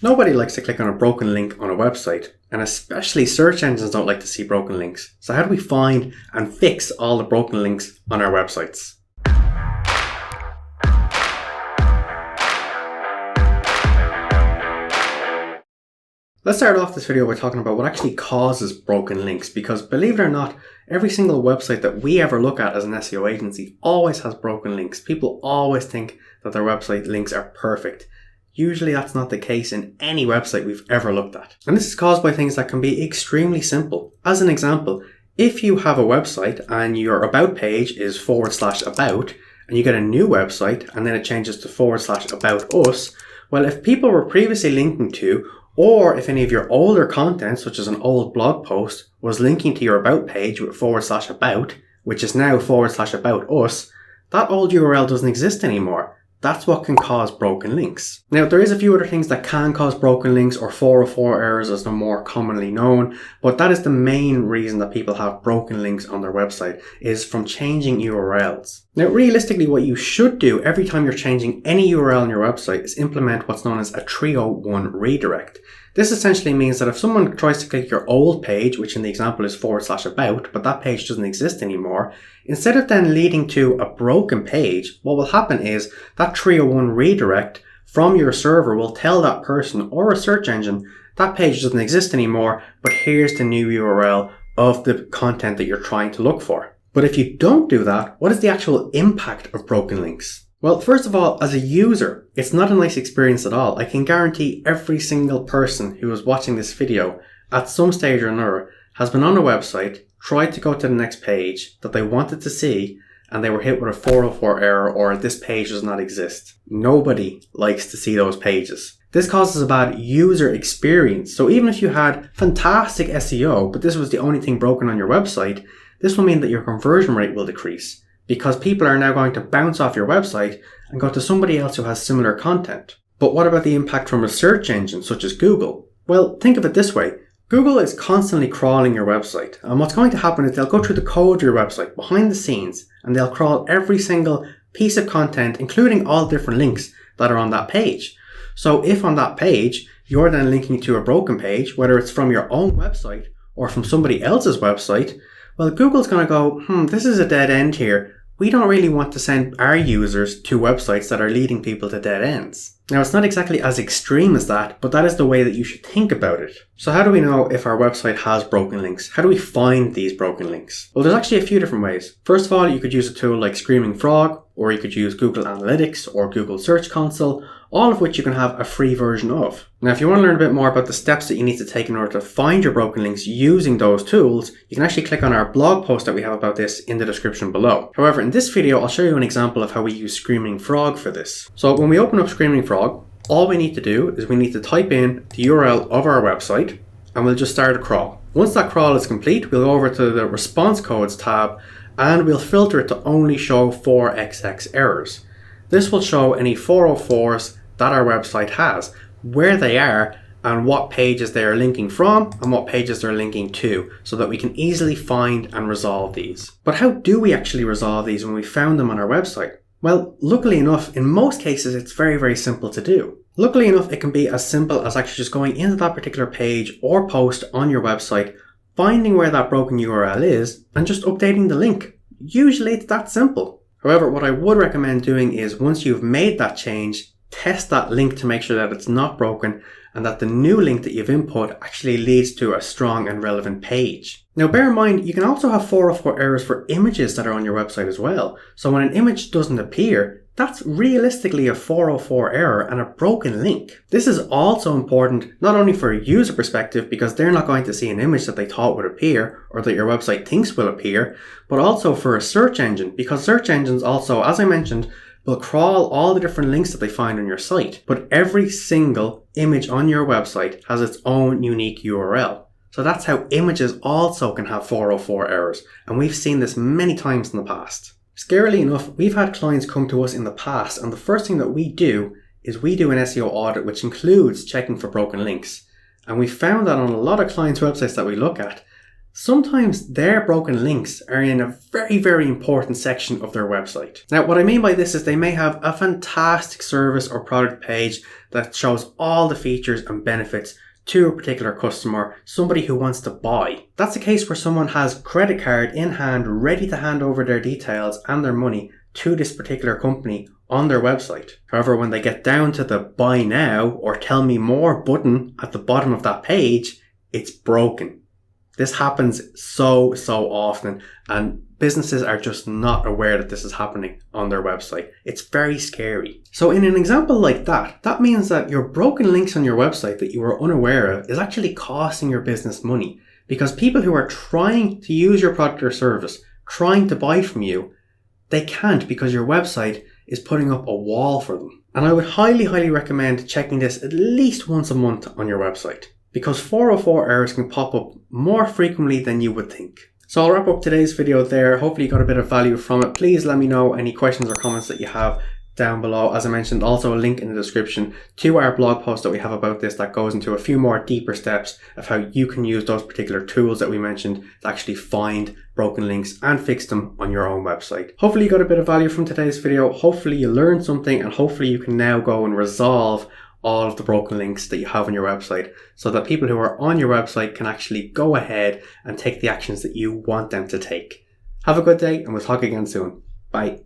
Nobody likes to click on a broken link on a website, and especially search engines don't like to see broken links. So how do we find and fix all the broken links on our websites? Let's start off this video by talking about what actually causes broken links, because believe it or not, every single website that we ever look at as an SEO agency always has broken links. People always think that their website links are perfect. Usually that's not the case in any website we've ever looked at. And this is caused by things that can be extremely simple. As an example, if you have a website and your about page is /about, and you get a new website and then it changes to /about us, well, if people were previously linking to, or if any of your older content, such as an old blog post, was linking to your about page with /about, which is now /about us, that old URL doesn't exist anymore. That's what can cause broken links. Now, there is a few other things that can cause broken links, or 404 errors as they're more commonly known, but that is the main reason that people have broken links on their website, is from changing URLs. Now, realistically, what you should do every time you're changing any URL on your website is implement what's known as a 301 redirect. This essentially means that if someone tries to click your old page, which in the example is /about, but that page doesn't exist anymore, instead of then leading to a broken page, what will happen is that 301 redirect from your server will tell that person or a search engine that page doesn't exist anymore, but here's the new URL of the content that you're trying to look for. But if you don't do that, what is the actual impact of broken links? Well, first of all, as a user, it's not a nice experience at all. I can guarantee every single person who is watching this video at some stage or another has been on a website, tried to go to the next page that they wanted to see, and they were hit with a 404 error or this page does not exist. Nobody likes to see those pages. This causes a bad user experience. So even if you had fantastic SEO, but this was the only thing broken on your website, this will mean that your conversion rate will decrease, because people are now going to bounce off your website and go to somebody else who has similar content. But what about the impact from a search engine such as Google? Well, think of it this way. Google is constantly crawling your website, and what's going to happen is they'll go through the code of your website behind the scenes, and they'll crawl every single piece of content, including all different links that are on that page. So if on that page, you're then linking to a broken page, whether it's from your own website or from somebody else's website, well, Google's going to go, this is a dead end here. We don't really want to send our users to websites that are leading people to dead ends. Now, it's not exactly as extreme as that, but that is the way that you should think about it. So how do we know if our website has broken links? How do we find these broken links? Well, there's actually a few different ways. First of all, you could use a tool like Screaming Frog, or you could use Google Analytics or Google Search Console, all of which you can have a free version of. Now, if you want to learn a bit more about the steps that you need to take in order to find your broken links using those tools, you can actually click on our blog post that we have about this in the description below. However, in this video, I'll show you an example of how we use Screaming Frog for this. So when we open up Screaming Frog, all we need to do is we need to type in the URL of our website, and we'll just start a crawl. Once that crawl is complete, we'll go over to the response codes tab, and we'll filter it to only show 4XX errors. This will show any 404s that our website has, where they are, and what pages they are linking from and what pages they're linking to, so that we can easily find and resolve these. But how do we actually resolve these when we found them on our website? Well, luckily enough, in most cases, it's very, very simple to do. Luckily enough, it can be as simple as actually just going into that particular page or post on your website, finding where that broken URL is, and just updating the link. Usually it's that simple. However, what I would recommend doing is once you've made that change, test that link to make sure that it's not broken and that the new link that you've input actually leads to a strong and relevant page. Now, bear in mind, you can also have 404 errors for images that are on your website as well. So when an image doesn't appear, that's realistically a 404 error and a broken link. This is also important not only for a user perspective, because they're not going to see an image that they thought would appear or that your website thinks will appear, but also for a search engine, because search engines also, as I mentioned, will crawl all the different links that they find on your site. But every single image on your website has its own unique URL. So that's how images also can have 404 errors, and we've seen this many times in the past. Scarily enough, we've had clients come to us in the past, and the first thing that we do is we do an SEO audit, which includes checking for broken links. And we found that on a lot of clients' websites that we look at, sometimes their broken links are in a very, very important section of their website. Now, what I mean by this is they may have a fantastic service or product page that shows all the features and benefits to a particular customer, somebody who wants to buy. That's a case where someone has credit card in hand, ready to hand over their details and their money to this particular company on their website. However, when they get down to the buy now or tell me more button at the bottom of that page, it's broken. This happens so often, and businesses are just not aware that this is happening on their website. It's very scary. So in an example like that, that means that your broken links on your website that you were unaware of is actually costing your business money, because people who are trying to use your product or service, trying to buy from you, they can't because your website is putting up a wall for them. And I would highly recommend checking this at least once a month on your website, because 404 errors can pop up more frequently than you would think. So I'll wrap up today's video there. Hopefully you got a bit of value from it. Please let me know any questions or comments that you have down below. As I mentioned, also a link in the description to our blog post that we have about this that goes into a few more deeper steps of how you can use those particular tools that we mentioned to actually find broken links and fix them on your own website. Hopefully you got a bit of value from today's video. Hopefully you learned something, and hopefully you can now go and resolve all of the broken links that you have on your website so that people who are on your website can actually go ahead and take the actions that you want them to take. Have a good day, and we'll talk again soon. Bye.